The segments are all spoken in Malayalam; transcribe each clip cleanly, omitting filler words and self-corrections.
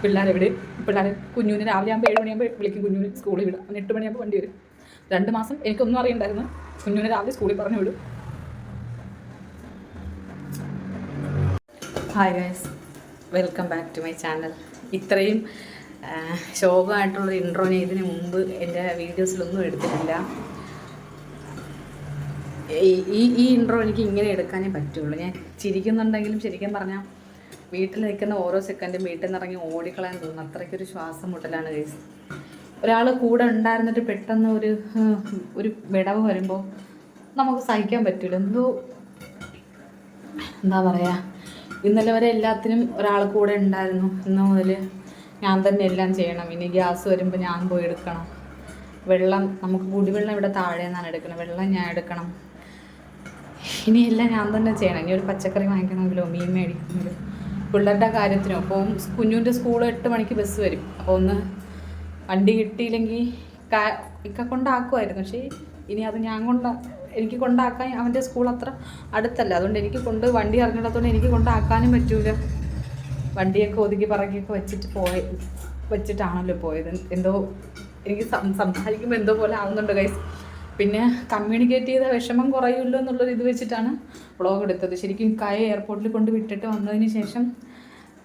പിള്ളേരെവിടെ കുഞ്ഞുവിന് രാവിലെ ആകുമ്പോൾ 7 മണിയാകുമ്പോൾ വിളിക്കും. കുഞ്ഞുവിന് സ്കൂളിൽ വിടും. അവന് 8 മണിയാകുമ്പോൾ വണ്ടി വരും. 2 മാസം എനിക്കൊന്നും അറിയണ്ടായിരുന്നു. കുഞ്ഞുവിനെ രാവിലെ സ്കൂളിൽ പറഞ്ഞു വിടും. Hi guys, welcome back to my channel. ഇത്രയും ശോകമായിട്ടുള്ള ഇൻട്രോ ഞാൻ ഇതിന് മുമ്പ് എൻ്റെ വീഡിയോസിലൊന്നും എടുത്തിട്ടില്ല. ഈ ഇൻട്രോ എനിക്ക് ഇങ്ങനെ എടുക്കാനേ പറ്റുള്ളൂ. ഞാൻ ചിരിക്കുന്നുണ്ടെങ്കിലും ശരിക്കും പറഞ്ഞാൽ വീട്ടിൽ നിൽക്കുന്ന ഓരോ സെക്കൻഡും വീട്ടിൽ നിന്ന് ഇറങ്ങി ഓടിക്കളയാൻ തോന്നുന്നു. അത്രയ്ക്കൊരു ശ്വാസം മുട്ടലാണ് ഗൈസ്. ഒരാൾ കൂടെ ഉണ്ടായിരുന്നിട്ട് പെട്ടെന്ന് ഒരു വിടവ് വരുമ്പോൾ നമുക്ക് സഹിക്കാൻ പറ്റില്ല. എന്താ പറയുക, ഇന്നലെ വരെ എല്ലാത്തിനും ഒരാൾ കൂടെ ഉണ്ടായിരുന്നു. ഇന്ന് മുതൽ ഞാൻ തന്നെ എല്ലാം ചെയ്യണം. ഇനി ഗ്യാസ് വരുമ്പോൾ ഞാൻ പോയി എടുക്കണം. വെള്ളം, നമുക്ക് കുടിവെള്ളം ഇവിടെ താഴെ നിന്നാണ് എടുക്കണം. വെള്ളം ഞാൻ എടുക്കണം. ഇനിയെല്ലാം ഞാൻ തന്നെ ചെയ്യണം. ഇനി ഒരു പച്ചക്കറി വാങ്ങിക്കണമെങ്കിലോ മീൻ മേടിക്കണമെങ്കിലോ പിള്ളേരുടെ കാര്യത്തിനോ. അപ്പോൾ കുഞ്ഞുവിൻ്റെ സ്കൂൾ 8 മണിക്ക് ബസ് വരും. അപ്പോൾ ഒന്ന് വണ്ടി കിട്ടിയില്ലെങ്കിൽ ഇക്ക കൊണ്ടാക്കുമായിരുന്നു. പക്ഷേ ഇനി അത് എനിക്ക് കൊണ്ടാക്കാൻ അവൻ്റെ സ്കൂൾ അത്ര അടുത്തല്ല. അതുകൊണ്ട് എനിക്ക് വണ്ടി അറിഞ്ഞിടത്തോണ്ട് എനിക്ക് കൊണ്ടാക്കാനും പറ്റൂല. വണ്ടിയൊക്കെ ഒതുക്കി പറക്കിയൊക്കെ വെച്ചിട്ടാണല്ലോ പോയത്. എന്തോ എനിക്ക് സംസാരിക്കുമ്പോൾ എന്തോ പോലെ ആവുന്നുണ്ട് ഗൈസ്. പിന്നെ കമ്മ്യൂണിക്കേറ്റ് ചെയ്ത വിഷമം കുറയുമല്ലോ എന്നുള്ളൊരു ഇത് വെച്ചിട്ടാണ് വ്ളോഗ് എടുത്തത്. ശരിക്കും എയർപോർട്ടിൽ കൊണ്ട് വിട്ടിട്ട് വന്നതിന് ശേഷം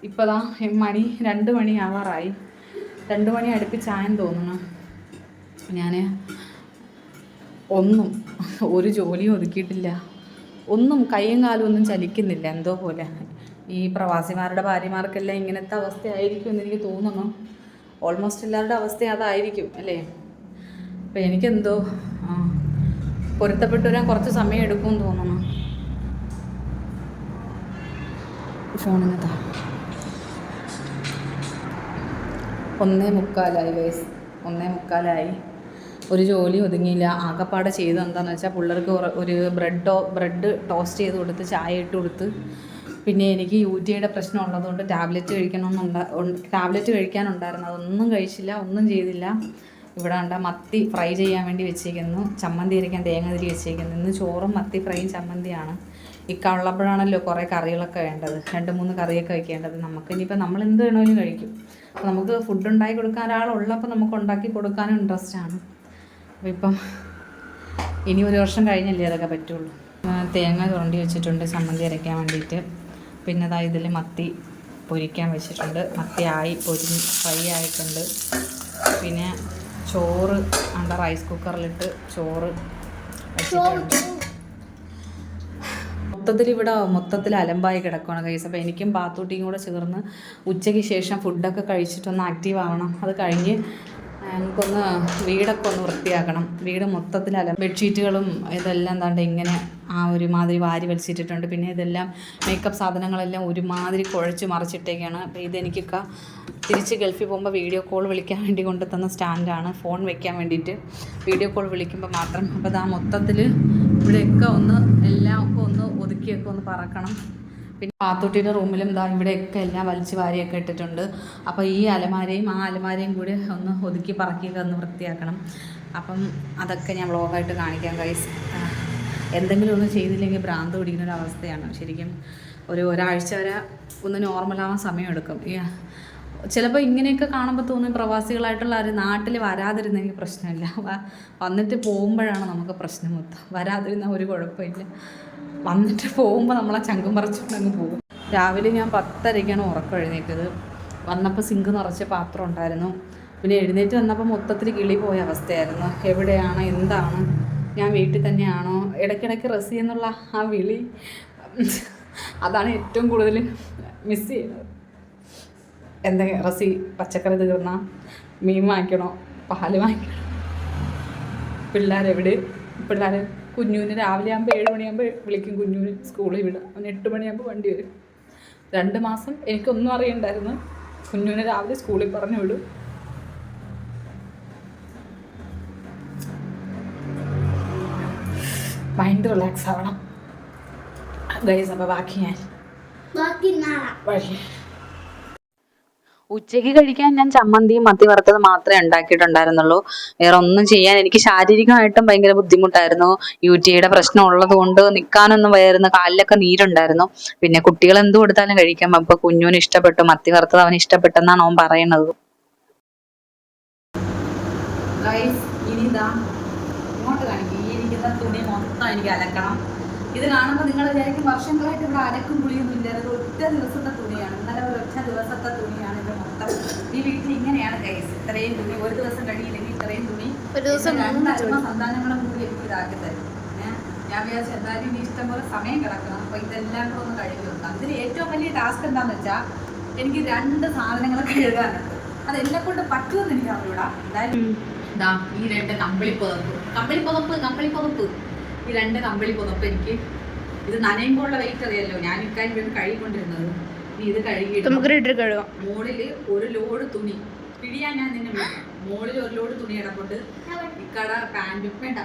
ഇപ്പോൾ ദാ 2 മണി ആവാറായി. 2 മണി അടുപ്പിച്ചായെന്ന് തോന്നുന്നു. ഞാൻ ഒരു ജോലിയും ഒതുക്കിയിട്ടില്ല. കൈയും കാലും ഒന്നും ചലിക്കുന്നില്ല. എന്തോ പോലെ. ഈ പ്രവാസിമാരുടെ ഭാര്യമാർക്കെല്ലാം ഇങ്ങനത്തെ അവസ്ഥയായിരിക്കും എന്ന് എനിക്ക് തോന്നുന്നു. ഓൾമോസ്റ്റ് എല്ലാവരുടെ അവസ്ഥ അതായിരിക്കും അല്ലേ. അപ്പം എനിക്കെന്തോ പൊരുത്തപ്പെട്ടു വരാൻ കുറച്ച് സമയം എടുക്കുമെന്ന് തോന്നുന്നു. ഫോണിനതാ 1:45 ഗൈസ്. 1:45. ഒരു ജോലി ഒതുങ്ങിയില്ല. ആകപ്പാടെ ചെയ്ത് എന്താണെന്ന് വെച്ചാൽ പിള്ളേർക്ക് ഒരു ബ്രെഡ് ടോസ്റ്റ് ചെയ്ത് കൊടുത്ത് ചായ ഇട്ട് കൊടുത്ത്. പിന്നെ എനിക്ക് UTIയുടെ പ്രശ്നം ഉള്ളതുകൊണ്ട് ടാബ്ലറ്റ് കഴിക്കാനുണ്ടായിരുന്നു. അതൊന്നും കഴിച്ചില്ല, ഒന്നും ചെയ്തില്ല. ഇവിടെ മത്തി ഫ്രൈ ചെയ്യാൻ വേണ്ടി വെച്ചേക്കുന്നു. ചമ്മന്തി അരയ്ക്കാൻ തേങ്ങ തിരി വെച്ചേക്കുന്നു. ഇന്ന് ചോറും മത്തി ഫ്രൈയും ചമ്മന്തിയാണ്. ഉള്ളപ്പോഴാണല്ലോ കുറേ കറികളൊക്കെ വേണ്ടത്. 2-3 കറിയൊക്കെ വയ്ക്കേണ്ടത്. ഇനിയിപ്പോൾ നമ്മൾ എന്ത് വേണമെങ്കിലും കഴിക്കും. അപ്പോൾ നമുക്ക് ഫുഡ് ഉണ്ടാക്കി കൊടുക്കാൻ ഒരാളുള്ളപ്പോൾ നമുക്ക് ഉണ്ടാക്കി കൊടുക്കാനും ഇൻട്രസ്റ്റാണ്. അപ്പോൾ ഇപ്പം ഇനി 1 വർഷം കഴിഞ്ഞല്ലേ അതൊക്കെ പറ്റുള്ളൂ. തേങ്ങ ചുരണ്ടി വെച്ചിട്ടുണ്ട് ചമ്മന്തി അരയ്ക്കാൻ വേണ്ടിയിട്ട്. പിന്നെ ഇതിൽ മത്തി പൊരിക്കാൻ വെച്ചിട്ടുണ്ട്. മത്തി ഫ്രൈ ആയിട്ടുണ്ട്. പിന്നെ ചോറ് റൈസ് കുക്കറിലിട്ട് ചോറ് വെച്ചിട്ടുണ്ട്. മൊത്തത്തിൽ അലമ്പായി കിടക്കുകയാണ് ഗൈസ്. അപ്പോൾ എനിക്കും പാത്തൂട്ടിയും കൂടെ ചേർന്ന് ഉച്ചയ്ക്ക് ശേഷം ഫുഡൊക്കെ കഴിച്ചിട്ടൊന്ന് ആക്റ്റീവ് ആവണം. അത് കഴിഞ്ഞ് നമുക്കൊന്ന് വീടൊക്കെ ഒന്ന് വൃത്തിയാക്കണം. വീട് മൊത്തത്തിൽ ബെഡ്ഷീറ്റുകളും ഇതെല്ലാം ഇങ്ങനെ ഒരുമാതിരി വാരി വലിച്ചിട്ടിട്ടുണ്ട്. പിന്നെ ഇതെല്ലാം മേക്കപ്പ് സാധനങ്ങളെല്ലാം ഒരുമാതിരി കുഴച്ച് മറിച്ചിട്ടേക്കാണ്. അപ്പോൾ ഇതെനിക്കൊക്കെ തിരിച്ച് ഗൾഫിൽ പോകുമ്പോൾ വീഡിയോ കോൾ വിളിക്കാൻ വേണ്ടി കൊണ്ടുതന്ന സ്റ്റാൻഡാണ്. ഫോൺ വെക്കാൻ വേണ്ടിയിട്ട് വീഡിയോ കോൾ വിളിക്കുമ്പോൾ മാത്രം. അപ്പോൾ മൊത്തത്തിൽ ഇവിടെയൊക്കെ എല്ലാം ഒന്ന് ഒതുക്കിയൊക്കെ ഒന്ന് പറക്കണം. പിന്നെ പാത്തൂട്ടിയുടെ റൂമിലും ഇവിടെയൊക്കെ എല്ലാം വലിച്ച് വാരിയൊക്കെ ഇട്ടിട്ടുണ്ട്. അപ്പോൾ ഈ അലമാരയും ആ അലമാരയും കൂടി ഒന്ന് ഒതുക്കി പറക്കിയൊക്കെ ഒന്ന് വൃത്തിയാക്കണം. അപ്പം അതൊക്കെ ഞാൻ വ്ളോഗായിട്ട് കാണിക്കാം ഗൈസ്. എന്തെങ്കിലും ഒന്നും ചെയ്തില്ലെങ്കിൽ ഭ്രാന്ത് പിടിക്കുന്നൊരവസ്ഥയാണ്. ശരിക്കും ഒരാഴ്ച വരെ ഒന്ന് നോർമലാവാൻ സമയമെടുക്കും. ചിലപ്പോൾ ഇങ്ങനെയൊക്കെ കാണുമ്പോൾ തോന്നും പ്രവാസികളായിട്ടുള്ള നാട്ടിൽ വരാതിരുന്നെങ്കിൽ പ്രശ്നമില്ല. വന്നിട്ട് പോകുമ്പോഴാണ് നമുക്ക് പ്രശ്നം മൊത്തം. വരാതിരുന്നാൽ ഒരു കുഴപ്പമില്ല. വന്നിട്ട് പോകുമ്പോൾ നമ്മളെ ചങ്കും പറിച്ചുകൊണ്ടങ്ങ് പോകും. രാവിലെ ഞാൻ 10:30ക്കാണ് ഉറക്കം എഴുന്നേറ്റത്. വന്നപ്പോൾ സിങ്ക് നിറച്ച പാത്രം ഉണ്ടായിരുന്നു. പിന്നെ എഴുന്നേറ്റ് വന്നപ്പോൾ മൊത്തത്തിൽ കിളി പോയ അവസ്ഥയായിരുന്നു. എവിടെയാണ്, എന്താണ്, ഞാൻ വീട്ടിൽ തന്നെയാണോ, ഇടയ്ക്കിടയ്ക്ക് റസി എന്നുള്ള ആ വിളി, അതാണ് ഏറ്റവും കൂടുതൽ മിസ് ചെയ്യുന്നത്. റസി പച്ചക്കറി തീർന്നാൽ മീൻ വാങ്ങിക്കണോ, പാല് വാങ്ങിക്കണോ, പിള്ളേരെവിടെ, കുഞ്ഞുവിന് രാവിലെ ആകുമ്പോൾ 7 മണിയാകുമ്പോൾ വിളിക്കും. കുഞ്ഞുവിന് സ്കൂളിൽ വിടും. അവന് 8 മണിയാകുമ്പോൾ വണ്ടി വരും. 2 മാസം എനിക്കൊന്നും അറിയണ്ടായിരുന്നു. കുഞ്ഞുവിനെ രാവിലെ സ്കൂളിൽ പറഞ്ഞു വിടും. മൈൻഡ് റിലാക്സ് ആവണം ഗൈസ്. അപ്പോൾ ബാക്കി ഞാൻ ഉച്ചയ്ക്ക് കഴിക്കാൻ ഞാൻ ചമ്മന്തിയും മത്തി വറുത്തത് മാത്രമേ ഉണ്ടാക്കിയിട്ടുണ്ടായിരുന്നുള്ളൂ. വേറെ ഒന്നും ചെയ്യാൻ എനിക്ക് ശാരീരികമായിട്ടും ഭയങ്കര ബുദ്ധിമുട്ടായിരുന്നു. UTIയുടെ പ്രശ്നം ഉള്ളത് കൊണ്ട് നിൽക്കാനൊന്നും വയ്യായിരുന്നു, കാലിലൊക്കെ നീരുണ്ടായിരുന്നു. പിന്നെ കുട്ടികൾ എന്ത് കൊടുത്താലും കഴിക്കാം. അപ്പൊ കുഞ്ഞുവിന് ഇഷ്ടപ്പെട്ടു, മത്തി വറുത്തത് അവന് ഇഷ്ടപ്പെട്ടെന്നാണ് അവൻ പറയുന്നത്. ഇങ്ങോട്ട് കാണിക്കും, ഈ ഇരിക്കുന്ന തുണി മൊത്തം എനിക്ക് അലക്കണം. ഇത് കാണുമ്പോൾ നിങ്ങൾ വിചാരിക്കും വർഷങ്ങളായിട്ട് ഇവിടെ അലക്കും കുളിയൊന്നും ഇല്ല, അത് ഒറ്റ ദിവസത്തെ തുണിയാണ്. ഇന്നലെ ഒരൊറ്റ ദിവസത്തെ തുണിയാണ് ഇത് മൊത്തം. ഈ വീട്ടിൽ ഇങ്ങനെയാണ് ഗൈസ്, ഇത്രയും തുണി ഒരു ദിവസം കഴിയില്ലെങ്കിൽ ഇത്രയും തുണി സന്താനങ്ങളും കൂടി എനിക്ക് ഇതാക്കി തരും. ഞാൻ വിചാരിച്ചു എന്തായാലും ഇനി ഇഷ്ടംപോലെ സമയം കിടക്കണം, അപ്പൊ ഇതെല്ലാം കൂടെ ഒന്ന് കഴുകി വെക്കാം. ഇതിന് ഏറ്റവും വലിയ ടാസ്ക് എന്താന്ന് വെച്ചാൽ എനിക്ക് 2 സാധനങ്ങൾ കഴുകാനുണ്ട്. അതെല്ലാം കൊണ്ട് പറ്റുമെന്ന് എനിക്ക് അറിയൂടാ. എന്തായാലും ഇതാ ഈ 2 കമ്പിളിപ്പുതപ്പ്, ഈ 2 കമ്പിളിപ്പുതപ്പ് എനിക്ക് ഇത് നനയുമ്പോഴുള്ള വെയിറ്റ് അറിയാലോ. ഞാൻ ഇക്കാര്യം വേണ്ടി കഴുകിക്കൊണ്ടിരുന്നത്. ഇനി ഇത് കഴുകിയിട്ട് മോളില് ഒരു ലോഡ് തുണി പിടിയാൻ ഞാൻ നിന്നെ വിളിക്കാം. മോളിൽ ഒരു ലോഡ് തുണി കിടപ്പുണ്ട്. ഇക്കട പാൻറ്റും വേണ്ട,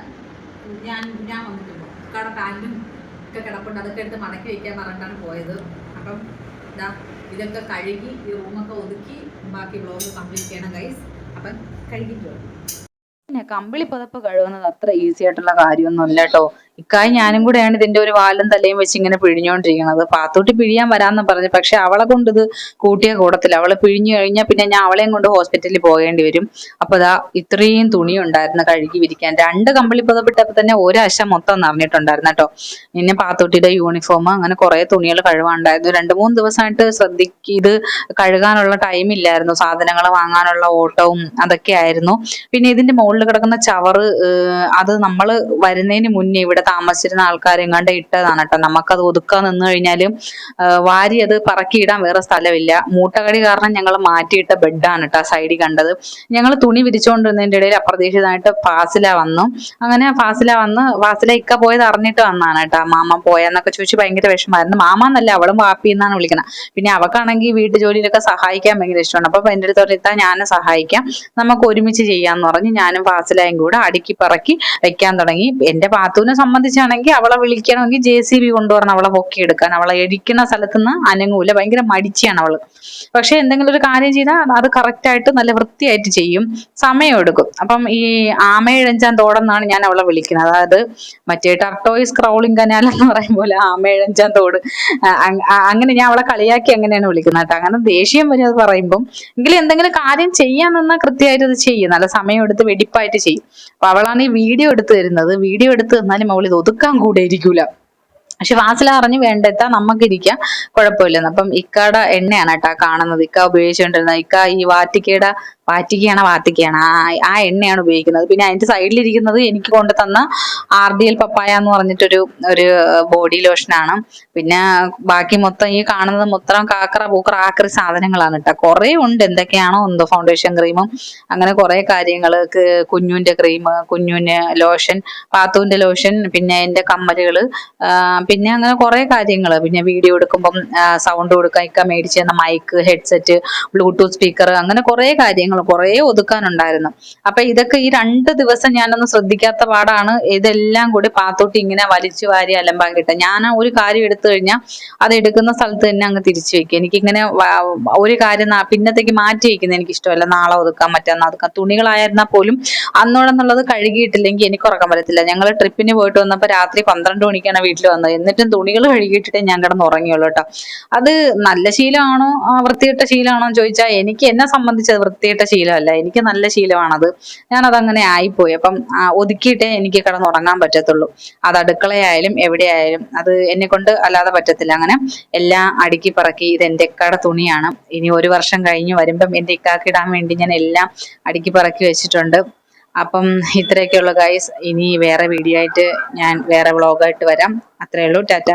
ഞാൻ വന്നിട്ടുണ്ടോ, ഇക്കട പാൻറ്റും ഒക്കെ കിടപ്പുണ്ട്. അതൊക്കെ എടുത്ത് മടക്കി വയ്ക്കാൻ പറഞ്ഞിട്ടാണ് പോയത്. അപ്പം ഇതാ ഇതൊക്കെ കഴുകി ഈ റൂമൊക്കെ ഒതുക്കി ബാക്കി വ്ളോഗ് കംപ്ലീറ്റ് ചെയ്യണം ഗൈസ്. അപ്പം കഴുകിയിട്ട് പിന്നെ കമ്പിളി പുതപ്പ് കഴുകുന്നത് അത്ര ഈസി ആയിട്ടുള്ള കാര്യമൊന്നുമില്ല കേട്ടോ. ഇക്കായി ഞാനും കൂടെയാണ് ഇതിന്റെ ഒരു വാലും തലയും വെച്ച് ഇങ്ങനെ പിഴിഞ്ഞോണ്ടിരിക്കുന്നത്. പാത്തൂട്ടി പിഴിയാൻ വരാമെന്ന് പറഞ്ഞു, പക്ഷെ അവളെ കൊണ്ട് ഇത് കൂട്ടിയ കൂടത്തില്ല. അവളെ പിഴിഞ്ഞു കഴിഞ്ഞാൽ പിന്നെ ഞാൻ അവളെയും കൊണ്ട് ഹോസ്പിറ്റലിൽ പോകേണ്ടി വരും. അപ്പൊ ഇതാ ഇത്രയും തുണി ഉണ്ടായിരുന്നു കഴുകി വിരിക്കാൻ. 2 കമ്പിളി പുതപ്പിട്ടപ്പോൾ തന്നെ ഒരാശ മൊത്തം നിറഞ്ഞിട്ടുണ്ടായിരുന്നു കേട്ടോ. പിന്നെ പാത്തൂട്ടിയുടെ യൂണിഫോം, അങ്ങനെ കുറെ തുണികൾ കഴുകാനുണ്ടായിരുന്നു. 2-3 ദിവസമായിട്ട് ഇത് കഴുകാനുള്ള ടൈം ഇല്ലായിരുന്നു. സാധനങ്ങൾ വാങ്ങാനുള്ള ഓട്ടവും അതൊക്കെ ആയിരുന്നു. പിന്നെ ഇതിന്റെ മുകളിൽ കിടക്കുന്ന ചവറ്, അത് നമ്മൾ വരുന്നതിന് മുന്നേ ഇവിടെ താമസിച്ചിരുന്ന ആൾക്കാരെങ്ങാണ്ട് ഇട്ടതാണ് കേട്ടോ. നമുക്കത് ഒതുക്കാൻ നിന്ന് കഴിഞ്ഞാലും വാരി അത് പറക്കിയിടാൻ വേറെ സ്ഥലമില്ല. മൂട്ടകടി കാരണം ഞങ്ങൾ മാറ്റിയിട്ട ബെഡാണ് കേട്ടോ സൈഡിൽ കണ്ടത്. ഞങ്ങൾ തുണി വിരിച്ചുകൊണ്ടിരുന്നതിന്റെ ഇടയിൽ അപ്രതീക്ഷിതമായിട്ട് ഫാസില വന്നു. അങ്ങനെ ഫാസില ഇക്ക പോയത് അറിഞ്ഞിട്ട് വന്നാണ് കേട്ടോ. മാമ പോയെന്നൊക്കെ ചോദിച്ചു ഭയങ്കര വിഷമായിരുന്നു. മാമാന്നല്ല, അവളും വാപ്പി എന്നാണ് വിളിക്കണം. പിന്നെ അവക്കാണെങ്കിൽ വീട്ടു ജോലിയിലൊക്കെ സഹായിക്കാൻ ഭയങ്കര ഇഷ്ടമാണ്. അപ്പൊ എൻ്റെ അടുത്ത് പറഞ്ഞാൽ ഞാനും സഹായിക്കാം, നമുക്ക് ഒരുമിച്ച് ചെയ്യാന്ന് പറഞ്ഞ് ഞാനും ഫാസിലയും കൂടെ അടുക്കി പറക്കി വെക്കാൻ തുടങ്ങി. എന്റെ പാത്തുവിനെ സംബന്ധിച്ചാണെങ്കിൽ അവളെ വിളിക്കണമെങ്കിൽ JCB കൊണ്ടുവരണം അവളെ പൊക്കിയെടുക്കാൻ. അവളെ ഇരിക്കുന്ന സ്ഥലത്തുനിന്ന് അനങ്ങൂല, ഭയങ്കര മടിച്ചാണ് അവള്. പക്ഷെ എന്തെങ്കിലും ഒരു കാര്യം ചെയ്താൽ അത് കറക്റ്റ് ആയിട്ട് നല്ല വൃത്തിയായിട്ട് ചെയ്യും, സമയം എടുക്കും. അപ്പം ഈ ആമയിഴഞ്ചാൻ തോടെന്നാണ് ഞാൻ അവളെ വിളിക്കുന്നത്. അതായത് മറ്റേ ടർട്ടോയിസ് ക്രൗളിംഗ് കനാൽ എന്ന് പറയും പോലെ ആമയിഴഞ്ചാൻ തോട്, അങ്ങനെ ഞാൻ അവളെ കളിയാക്കി അങ്ങനെയാണ് വിളിക്കുന്നത് കേട്ടോ. അങ്ങനെ ദേഷ്യം വരും അത് പറയുമ്പം. എങ്കിലും എന്തെങ്കിലും കാര്യം ചെയ്യാൻ നിന്നാൽ കൃത്യമായിട്ട് അത് ചെയ്യും, നല്ല സമയം എടുത്ത് വെടിപ്പായിട്ട് ചെയ്യും. അപ്പൊ അവളാണ് ഈ വീഡിയോ എടുത്ത് തരുന്നത്. വീഡിയോ എടുത്ത് തന്നാലും അവൾ ഇത് ഒതുക്കാൻ കൂടെ ഇരിക്കൂല. പക്ഷെ ഫാസില അറിഞ്ഞു വേണ്ടെത്താ നമുക്ക് ഇരിക്കാം, കുഴപ്പമില്ലെന്ന്. അപ്പം ഇക്കയുടെ എണ്ണയാണ് കേട്ടാ കാണുന്നത്, ഇക്ക ഉപയോഗിച്ചുകൊണ്ടിരുന്നത്. ഇക്ക ഈ വാറ്റിക്കയാണ് ആ എണ്ണയാണ് ഉപയോഗിക്കുന്നത്. പിന്നെ അതിന്റെ സൈഡിലിരിക്കുന്നത് എനിക്ക് കൊണ്ട് തന്ന RDL പപ്പായ എന്ന് പറഞ്ഞിട്ടൊരു ബോഡി ലോഷനാണ്. പിന്നെ ബാക്കി മൊത്തം ഈ കാണുന്നത് മൊത്തം കാക്കറ പൂക്കറ ആക്രി സാധനങ്ങളാണ് കേട്ടോ. കുറെ ഉണ്ട്, എന്തൊക്കെയാണോ എന്തോ, ഫൗണ്ടേഷൻ ക്രീമും അങ്ങനെ കുറെ കാര്യങ്ങൾ, കുഞ്ഞുവിന്റെ ക്രീം, കുഞ്ഞുവിന് ലോഷൻ, പാത്തുവിന്റെ ലോഷൻ, പിന്നെ എന്റെ കമ്മലുകള്, പിന്നെ അങ്ങനെ കുറെ കാര്യങ്ങൾ. പിന്നെ വീഡിയോ എടുക്കുമ്പം സൗണ്ട് കൊടുക്കാൻ ഇക്ക മേടിച്ചു തന്ന മൈക്ക്, ഹെഡ്സെറ്റ്, ബ്ലൂടൂത്ത് സ്പീക്കർ, അങ്ങനെ കുറെ കാര്യങ്ങൾ കുറെ ഒതുക്കാനുണ്ടായിരുന്നു. അപ്പൊ ഇതൊക്കെ ഈ 2 ദിവസം ഞാനൊന്ന് ശ്രദ്ധിക്കാത്ത പാടാണ്. ഇതെല്ലാം കൂടി പാത്തോട്ടി ഇങ്ങനെ വലിച്ചു വാരി അലമ്പാക്കിയിട്ട് ഞാൻ ഒരു കാര്യം എടുത്തു കഴിഞ്ഞാൽ അത് എടുക്കുന്ന സ്ഥലത്ത് തന്നെ അങ്ങ് തിരിച്ചു വെക്കും. എനിക്കിങ്ങനെ ഒരു കാര്യം പിന്നത്തേക്ക് മാറ്റി വയ്ക്കുന്നത് എനിക്ക് ഇഷ്ടമല്ല. നാളെ ഒതുക്കാൻ, മറ്റന്നാൾ ഒതുക്കാം. തുണികളായിരുന്നാൽ പോലും അന്നോടെന്നുള്ളത് കഴുകിയിട്ടില്ലെങ്കിൽ എനിക്ക് ഉറക്കം വരത്തില്ല. ഞങ്ങൾ ട്രിപ്പിന് പോയിട്ട് വന്നപ്പോൾ രാത്രി 12 മണിക്കാണ് വീട്ടിൽ വന്നത്. എന്നിട്ടും തുണികൾ കഴുകിയിട്ടിട്ടേ ഞാൻ കിടന്ന് ഉറങ്ങിയുള്ളൂ കേട്ടോ. അത് നല്ല ശീലമാണോ വൃത്തിയിട്ട ശീലമാണോ എന്ന് ചോദിച്ചാൽ എനിക്ക് എന്നെ സംബന്ധിച്ച് അത് വൃത്തിയിട്ട ശീലമല്ല, എനിക്ക് നല്ല ശീലമാണത്. ഞാനതങ്ങനെ ആയിപ്പോയി. അപ്പം ഒതുക്കിയിട്ടേ എനിക്ക് കിടന്നുറങ്ങാൻ പറ്റത്തുള്ളൂ. അത് അടുക്കളയായാലും എവിടെയായാലും അത് എന്നെ കൊണ്ട് അല്ലാതെ പറ്റത്തില്ല. അങ്ങനെ എല്ലാം അടുക്കി പറക്കി, ഇത് എൻ്റെ ഇക്കയുടെ തുണിയാണ്. ഇനി 1 വർഷം കഴിഞ്ഞ് വരുമ്പം എൻ്റെ ഇക്കാക്ക് ഇടാൻ വേണ്ടി ഞാൻ എല്ലാം അടുക്കി പറക്കി വെച്ചിട്ടുണ്ട്. അപ്പം ഇത്രയൊക്കെയുള്ളൂ ഗൈസ്. ഇനി വേറെ വീഡിയോ ആയിട്ട് ഞാൻ വേറെ വ്ളോഗായിട്ട് വരാം. അത്രയേ ഉള്ളൂ. ടാറ്റ.